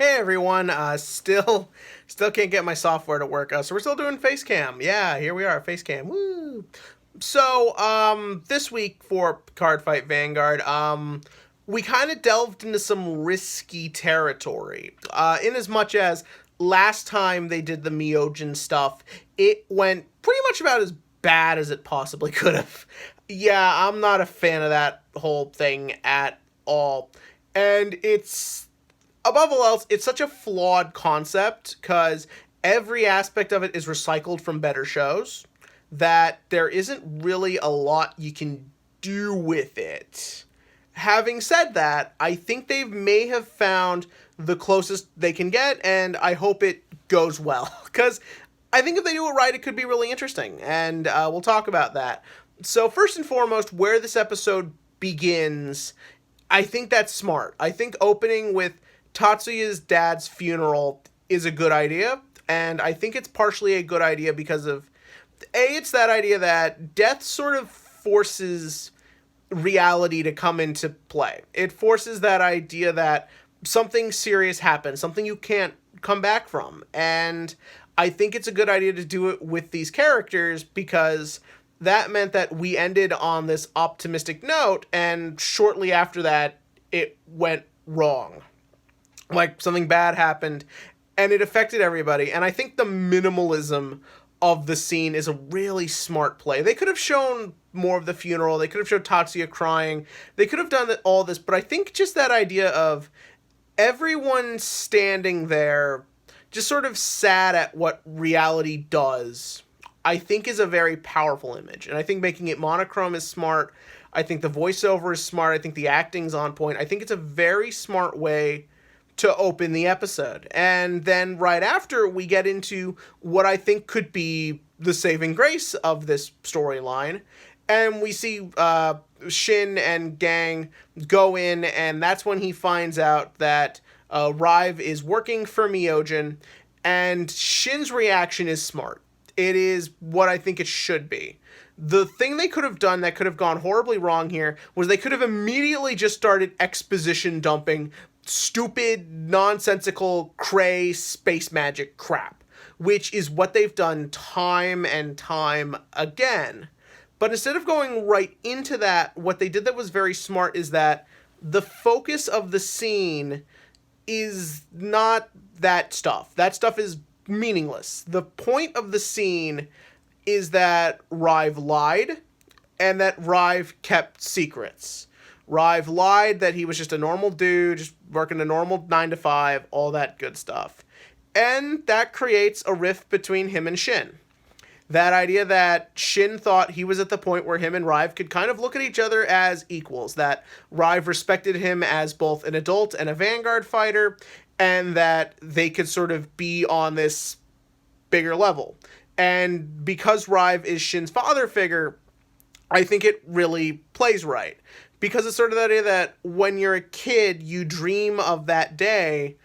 Hey everyone, still can't get my software to work, so we're still doing Facecam. Yeah, here we are, Facecam. Woo! This week for Card Fight Vanguard, we kind of delved into some risky territory. In as much as last time they did the Myojin stuff, it went pretty much about as bad as it possibly could have. Yeah, I'm not a fan of that whole thing at all. And it's above all else, it's such a flawed concept because every aspect of it is recycled from better shows that there isn't really a lot you can do with it. Having said that, I think they may have found the closest they can get, and I hope it goes well. Because I think if they do it right, it could be really interesting, and we'll talk about that. So, first and foremost, where this episode begins, I think that's smart. I think opening with Tatsuya's dad's funeral is a good idea, and I think it's partially a good idea because of it's that idea that death sort of forces reality to come into play. It forces that idea that something serious happens, something you can't come back from. And I think it's a good idea to do it with these characters because that meant that we ended on this optimistic note, and shortly after that, it went wrong. Like something bad happened, and it affected everybody. And I think the minimalism of the scene is a really smart play. They could have shown more of the funeral. They could have showed Tatsuya crying. They could have done all this, but I think just that idea of everyone standing there just sort of sad at what reality does, I think is a very powerful image. And I think making it monochrome is smart. I think the voiceover is smart. I think the acting's on point. I think it's a very smart way to open the episode. And then right after, we get into what I think could be the saving grace of this storyline. And we see Shin and Gang go in, and that's when he finds out that Rive is working for Myojin, and Shin's reaction is smart. It is what I think it should be. The thing they could have done that could have gone horribly wrong here was they could have immediately just started exposition dumping stupid, nonsensical, cray, space magic crap, which is what they've done time and time again. But instead of going right into that, what they did that was very smart is that the focus of the scene is not that stuff. That stuff is meaningless. The point of the scene is that Rive lied and that Rive kept secrets. Rive lied that he was just a normal dude, just working a normal 9 to 5, all that good stuff. And that creates a rift between him and Shin. That idea that Shin thought he was at the point where him and Rive could kind of look at each other as equals, that Rive respected him as both an adult and a Vanguard fighter, and that they could sort of be on this bigger level. And because Rive is Shin's father figure, I think it really plays right. Because it's sort of the idea that when you're a kid, you dream of that day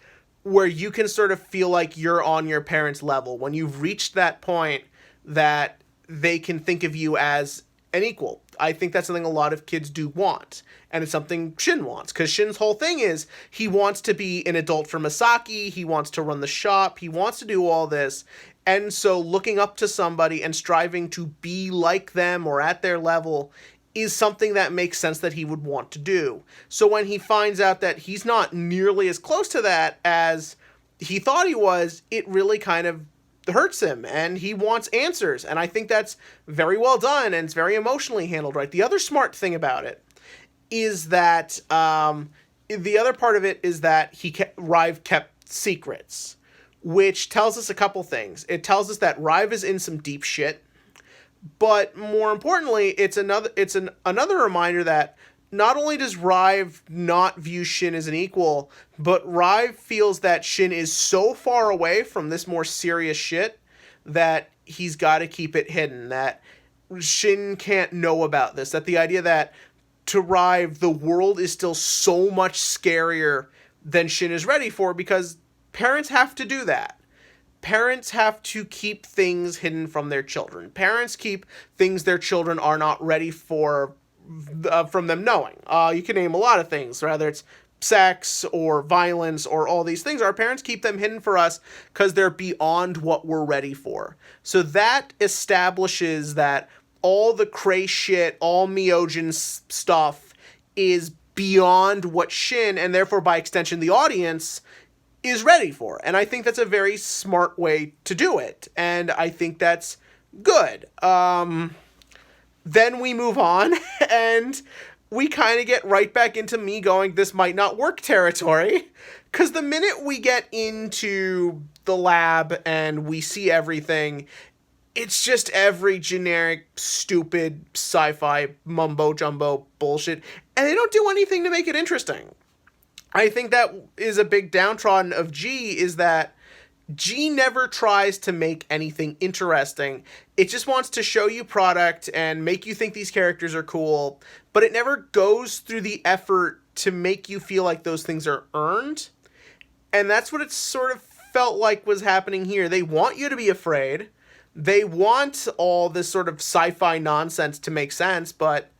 where you can sort of feel like you're on your parents' level. When you've reached that point that they can think of you as an equal. I think that's something a lot of kids do want. And it's something Shin wants. Because Shin's whole thing is he wants to be an adult for Masaki. He wants to run the shop. He wants to do all this. And so looking up to somebody and striving to be like them or at their level is something that makes sense that he would want to do. So when he finds out that he's not nearly as close to that as he thought he was, it really kind of hurts him, and he wants answers. And I think that's very well done, and it's very emotionally handled right. The other smart thing about it is that the other part of it is that Rive kept secrets, which tells us a couple things. It tells us that Rive is in some deep shit. But more importantly, it's another reminder that not only does Rive not view Shin as an equal, but Rive feels that Shin is so far away from this more serious shit that he's got to keep it hidden, that Shin can't know about this, that the idea that to Rive, the world is still so much scarier than Shin is ready for, because parents have to do that. Parents have to keep things hidden from their children. Parents keep things their children are not ready for from them knowing. You can name a lot of things, whether it's sex or violence or all these things. Our parents keep them hidden for us because they're beyond what we're ready for. So that establishes that all the cray shit, all Myojin stuff is beyond what Shin, and therefore by extension the audience, is ready for. And I think that's a very smart way to do it. And I think that's good. Then we move on and we kind of get right back into me going, this might not work territory. Because the minute we get into the lab and we see everything, it's just every generic, stupid, sci-fi, mumbo-jumbo bullshit. And they don't do anything to make it interesting. I think that is a big downtrodden of G, is that G never tries to make anything interesting. It just wants to show you product and make you think these characters are cool, but it never goes through the effort to make you feel like those things are earned. And that's what it sort of felt like was happening here. They want you to be afraid. They want all this sort of sci-fi nonsense to make sense, but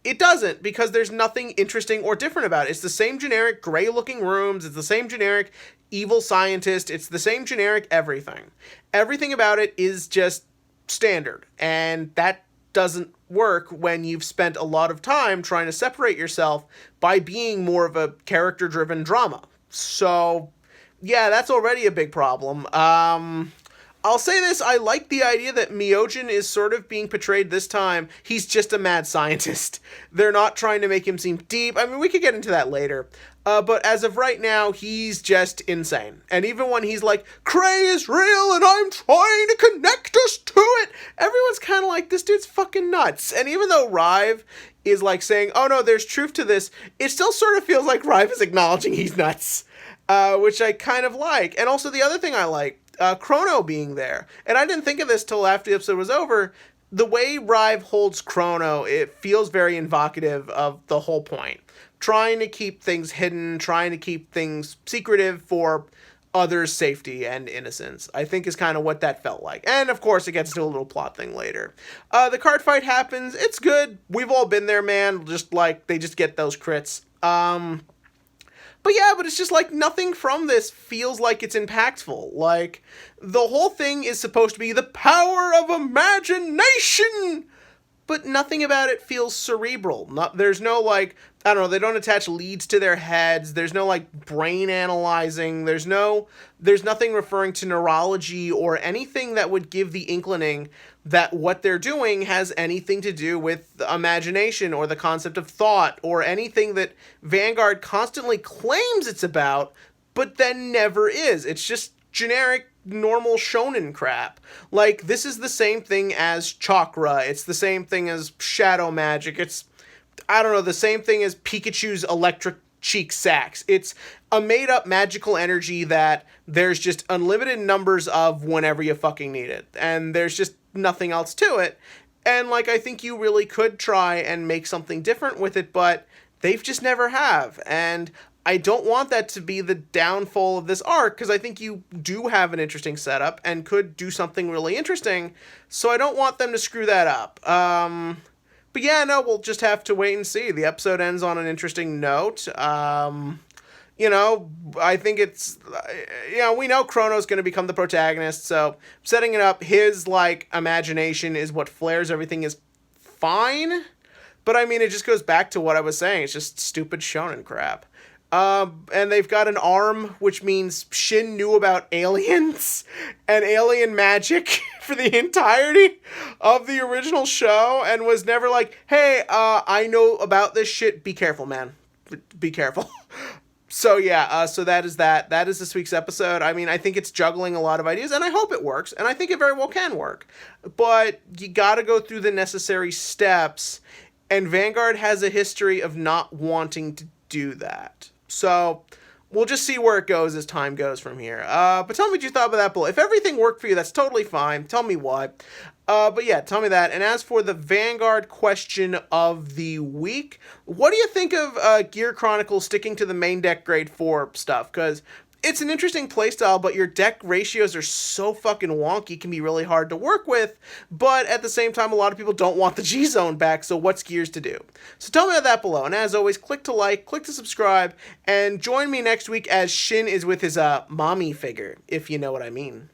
it doesn't, because there's nothing interesting or different about it. It's the same generic gray-looking rooms. It's the same generic evil scientist. It's the same generic everything. Everything about it is just standard, and that doesn't work when you've spent a lot of time trying to separate yourself by being more of a character-driven drama. So, yeah, that's already a big problem. I'll say this, I like the idea that Myojin is sort of being portrayed this time. He's just a mad scientist. They're not trying to make him seem deep. I mean, we could get into that later. But as of right now, he's just insane. And even when he's like, Cray is real and I'm trying to connect us to it, everyone's kind of like, this dude's fucking nuts. And even though Rive is like saying, oh no, there's truth to this, it still sort of feels like Rive is acknowledging he's nuts. Which I kind of like. And also the other thing I like, Chrono being there. And I didn't think of this till after the episode was over. The way Rive holds Chrono, it feels very evocative of the whole point. Trying to keep things hidden, trying to keep things secretive for others' safety and innocence, I think is kind of what that felt like. And of course, it gets to a little plot thing later. The card fight happens. It's good. We've all been there, man. Just like, they just get those crits. But yeah, but it's just like nothing from this feels like it's impactful. Like, the whole thing is supposed to be the power of imagination, but nothing about it feels cerebral. There's no, like, I don't know, they don't attach leads to their heads. There's no, like, brain analyzing. There's nothing referring to neurology or anything that would give the inkling that what they're doing has anything to do with imagination or the concept of thought or anything that Vanguard constantly claims it's about, but then never is. It's just generic, normal shonen crap. Like, this is the same thing as chakra. It's the same thing as shadow magic. It's, I don't know, the same thing as Pikachu's electric cheek sacks. It's a made-up magical energy that there's just unlimited numbers of whenever you fucking need it. And there's just nothing else to it. And, like, I think you really could try and make something different with it, but they've just never have. And I don't want that to be the downfall of this arc, because I think you do have an interesting setup and could do something really interesting, so I don't want them to screw that up. But yeah, no, we'll just have to wait and see. The episode ends on an interesting note. You know, I think it's, you know, we know Chrono's going to become the protagonist, so setting it up, his, like, imagination is what flares everything is fine. But, I mean, it just goes back to what I was saying. It's just stupid shonen crap. And they've got an arm, which means Shin knew about aliens and alien magic for the entirety of the original show and was never like, hey, I know about this shit. Be careful, man. Be careful. So yeah, so that is that. That is this week's episode. I mean, I think it's juggling a lot of ideas, and I hope it works, and I think it very well can work. But you gotta go through the necessary steps, and Vanguard has a history of not wanting to do that. So we'll just see where it goes as time goes from here. But tell me what you thought about that bullet. If everything worked for you, that's totally fine. Tell me what. But yeah, tell me that. And as for the Vanguard question of the week, what do you think of Gear Chronicles sticking to the main deck grade 4 stuff? Because It's an interesting playstyle, but your deck ratios are so fucking wonky, it can be really hard to work with, but at the same time, a lot of people don't want the G-Zone back, so what's Gears to do? So tell me about that below, and as always, click to like, click to subscribe, and join me next week as Shin is with his mommy figure, if you know what I mean.